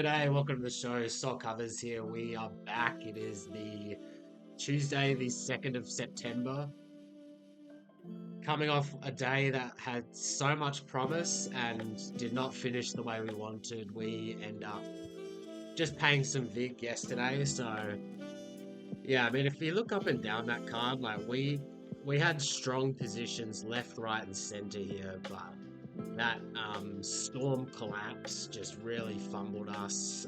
G'day, welcome to the show. Sock Covers here. We are back. It is the Tuesday, the 2nd of September. Coming off a day that had so much promise and did not finish the way we wanted. We end up just paying some vig yesterday. So yeah, I mean, if you look up and down that card, like we had strong positions left, right, and center here, but that storm collapse just really fumbled us.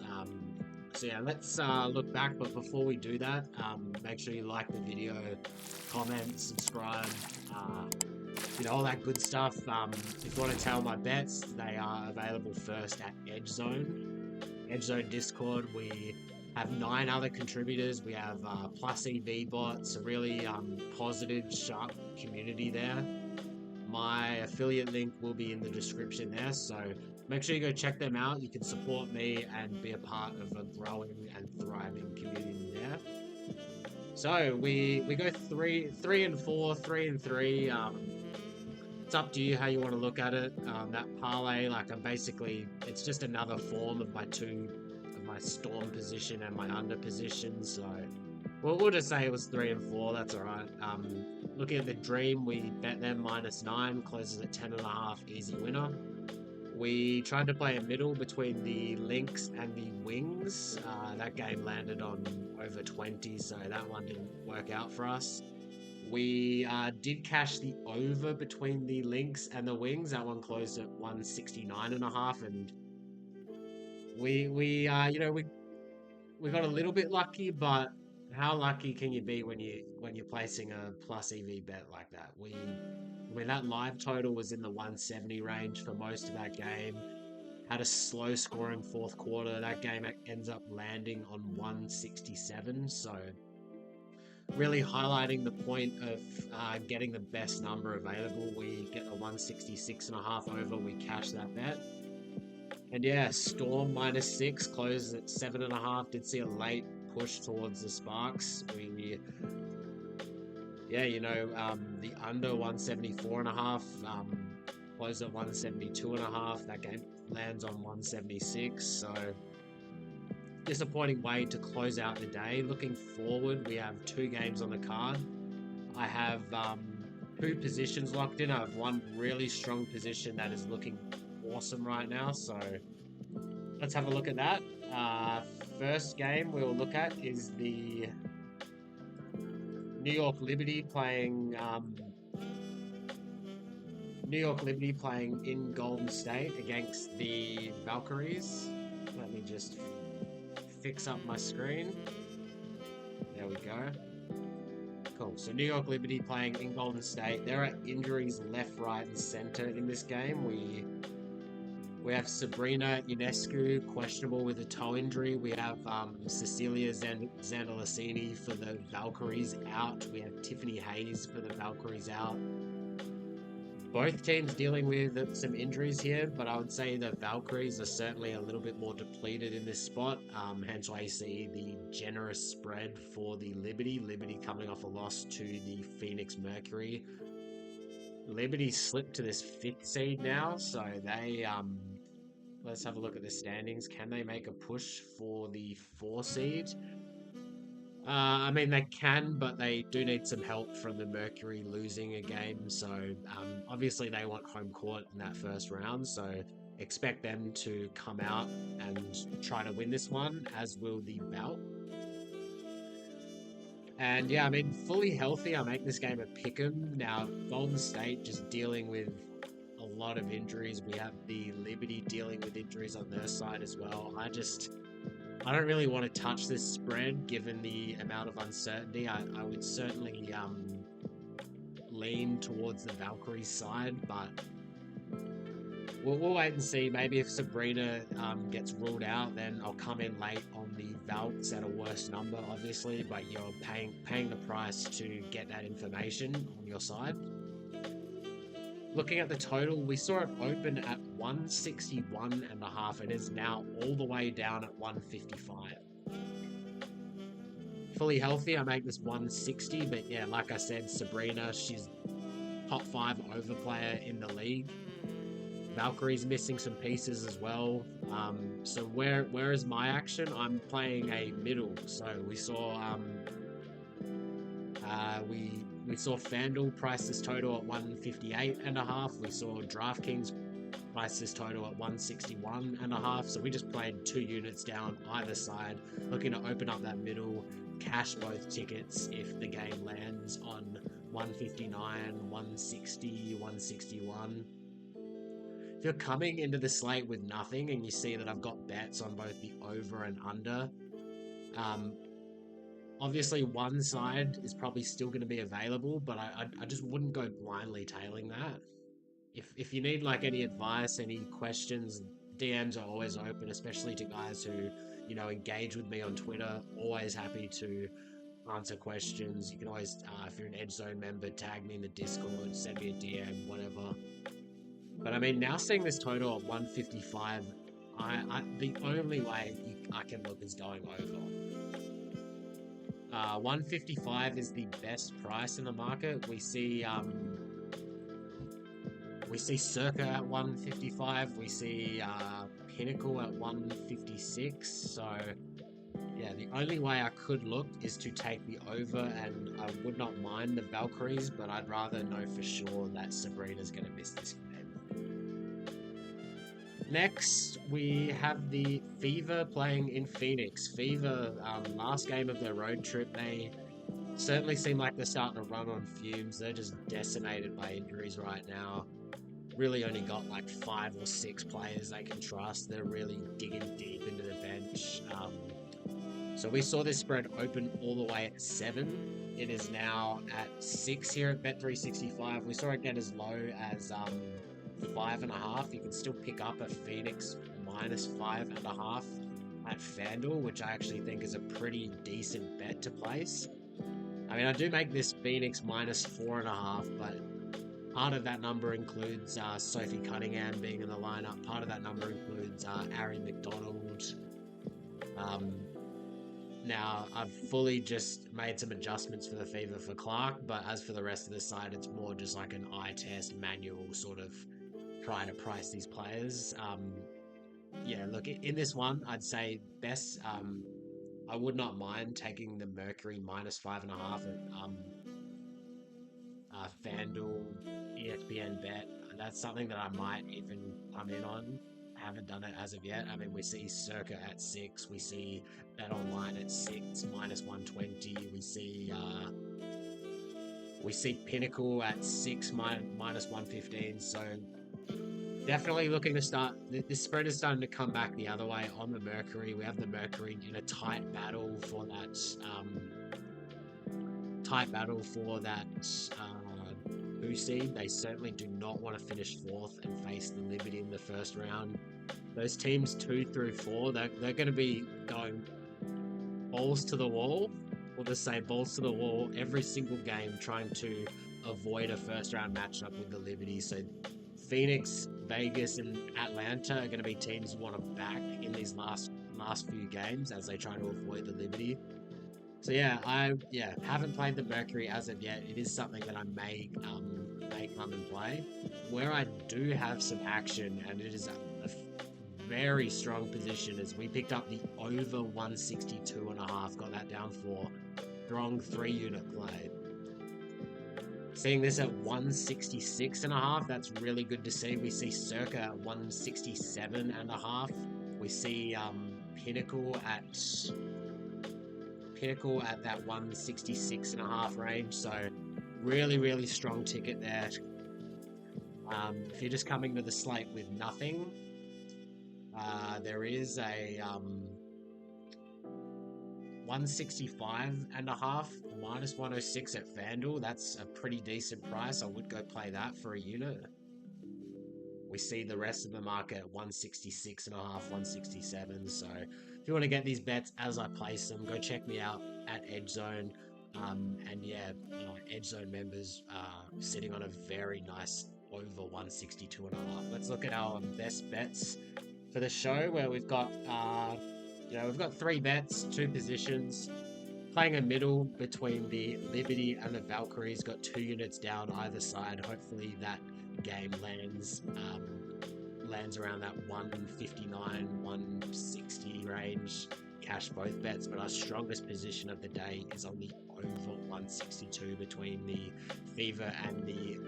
So yeah, let's look back. But before we do that, make sure you like the video, comment, subscribe, uh, all that good stuff. If you want to tell my bets, they are available first at EdgeZone Discord. We have 9 other contributors. We have plus EV bots, a really positive, sharp community there. My affiliate link will be in the description there, so make sure you go check them out. You can support me and be a part of a growing and thriving community there. So we go three and four, 3 and 3. It's up to you how you want to look at it. That parlay, it's just another form of my storm position and my under position. So we'll just say it was 3 and 4. That's all right. Looking at the dream, we bet them -9, closes at 10.5, easy winner. We tried to play a middle between the Lynx and the Wings. That game landed on over 20, so that one didn't work out for us. We did cash the over between the Lynx and the Wings. That one closed at 169.5, and we got a little bit lucky, but how lucky can you be when you're placing a plus EV bet like that? That live total was in the 170 range for most of that game. Had a slow scoring fourth quarter. That game ends up landing on 167. So really highlighting the point of getting the best number available. We get a 166.5 over. We cash that bet. And yeah, Storm -6 closed at 7.5. Did see a late push towards the Sparks. The under 174.5 closed at 172.5. That game lands on 176. So disappointing way to close out the day. Looking forward, we have 2 games on the card. I have 2 positions locked in. I have one really strong position that is looking awesome right now, so let's have a look at that. First game we'll look at is the New York Liberty playing in Golden State against the Valkyries. Let me just fix up my screen. There we go. Cool. So New York Liberty playing in Golden State. There are injuries left, right, and center in this game. We have Sabrina Ionescu questionable with a toe injury. We have Cecilia Zandalasini for the Valkyries out. We have Tiffany Hayes for the Valkyries out. Both teams dealing with some injuries here, but I would say the Valkyries are certainly a little bit more depleted in this spot. Hence why you see the generous spread for the Liberty. Liberty coming off a loss to the Phoenix Mercury. Liberty slipped to this 5th seed now, so they let's have a look at the standings. Can they make a push for the 4 seed? They can, but they do need some help from the Mercury losing a game. So obviously they want home court in that first round. So expect them to come out and try to win this one, as will the Val. And yeah, fully healthy, I make this game a pick'em. Now, Golden State just dealing with a lot of injuries. We have the Liberty dealing with injuries on their side as well. I don't really want to touch this spread given the amount of uncertainty. I would certainly lean towards the Valkyrie side, but we'll wait and see. Maybe if Sabrina gets ruled out, then I'll come in late on the Valks at a worse number, obviously, but you're paying the price to get that information on your side. Looking at the total, we saw it open at 161.5. It is now all the way down at 155. Fully healthy, I make this 160, but yeah, like I said, Sabrina, she's top 5 over player in the league. Valkyries missing some pieces as well. So where is my action? I'm playing a middle. So we saw we saw FanDuel price this total at 158.5. We saw DraftKings price this total at 161.5. So we just played 2 units down either side, looking to open up that middle, cash both tickets if the game lands on 159, 160, 161. If you're coming into the slate with nothing and you see that I've got bets on both the over and under, obviously one side is probably still going to be available, but I just wouldn't go blindly tailing that. If you need like any advice, any questions, DMs are always open, especially to guys who, engage with me on Twitter. Always happy to answer questions. You can always, if you're an EdgeZone member, tag me in the Discord, send me a DM, whatever. But I mean, now seeing this total of 155, the only way I can look is going over. 155 is the best price in the market. We see Circa at 155. We see Pinnacle at 156. So yeah, the only way I could look is to take the over, and I would not mind the Valkyries, but I'd rather know for sure that Sabrina's going to miss this game. Next, we have the Fever playing in Phoenix. Fever, last game of their road trip, they certainly seem like they're starting to run on fumes. They're just decimated by injuries right now. Really only got like 5 or 6 players they can trust. They're really digging deep into the bench. So we saw this spread open all the way at 7. It is now at 6 here at Bet365. We saw it get as low as 5.5. You can still pick up a Phoenix minus 5.5 at FanDuel, which I actually think is a pretty decent bet to place. I mean, I do make this Phoenix minus 4.5, but part of that number includes Sophie Cunningham being in the lineup. Part of that number includes Ari McDonald. Now, I've fully just made some adjustments for the Fever for Clark, but as for the rest of the side, it's more just like an eye test manual sort of trying to price these players. Yeah, look, in this one, I'd say best, I would not mind taking the Mercury minus 5.5 at FanDuel, ESPN Bet. That's something that I might even come in on. Haven't done it as of yet. I mean, we see Circa at 6. We see Bet Online at 6, minus 120. We see Pinnacle at 6, minus 115. So definitely looking to start. This spread is starting to come back the other way on the Mercury. We have the Mercury in a tight battle for that. Who seed. They certainly do not want to finish 4th and face the Liberty in the first round. Those teams 2 through 4, they're going to be going balls to the wall. We'll just say balls to the wall every single game, trying to avoid a first round matchup with the Liberty. So Phoenix, Vegas, and Atlanta are going to be teams who want to back in these last few games as they try to avoid the Liberty. So yeah, I haven't played the Mercury as of yet. It is something that I may come and play. Where I do have some action, and it is a very strong position, as we picked up the over 162.5, got that down for strong 3-unit play. Seeing this at 166.5, that's really good to see. We see Circa at 167.5. We see Pinnacle at that 166.5 range. So really, really strong ticket there. If you're just coming to the slate with nothing, there is a 165.5 minus 106 at FanDuel. That's a pretty decent price. I would go play that for a unit. We see the rest of the market 166.5, 167. So if you want to get these bets as I place them, go check me out at EdgeZone. And yeah, EdgeZone members sitting on a very nice over 162.5. Let's look at our best bets for the show, where we've got we've got 3 bets, 2 positions. Playing a middle between the Liberty and the Valkyries, got 2 units down either side. Hopefully that game lands. lands around that 159, 160 range. Cash both bets, but our strongest position of the day is on the over 162 between the Fever and the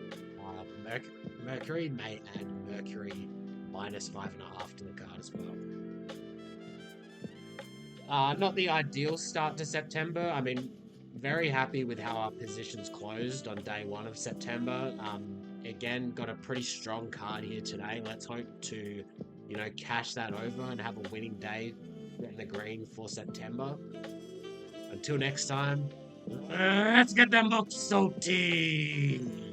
Mercury. May add Mercury -5.5 to the card as well. Not the ideal start to September. I mean, very happy with how our positions closed on day 1 of September. Again, got a pretty strong card here today. Let's hope to, cash that over and have a winning day in the green for September. Until next time, let's get them books salty!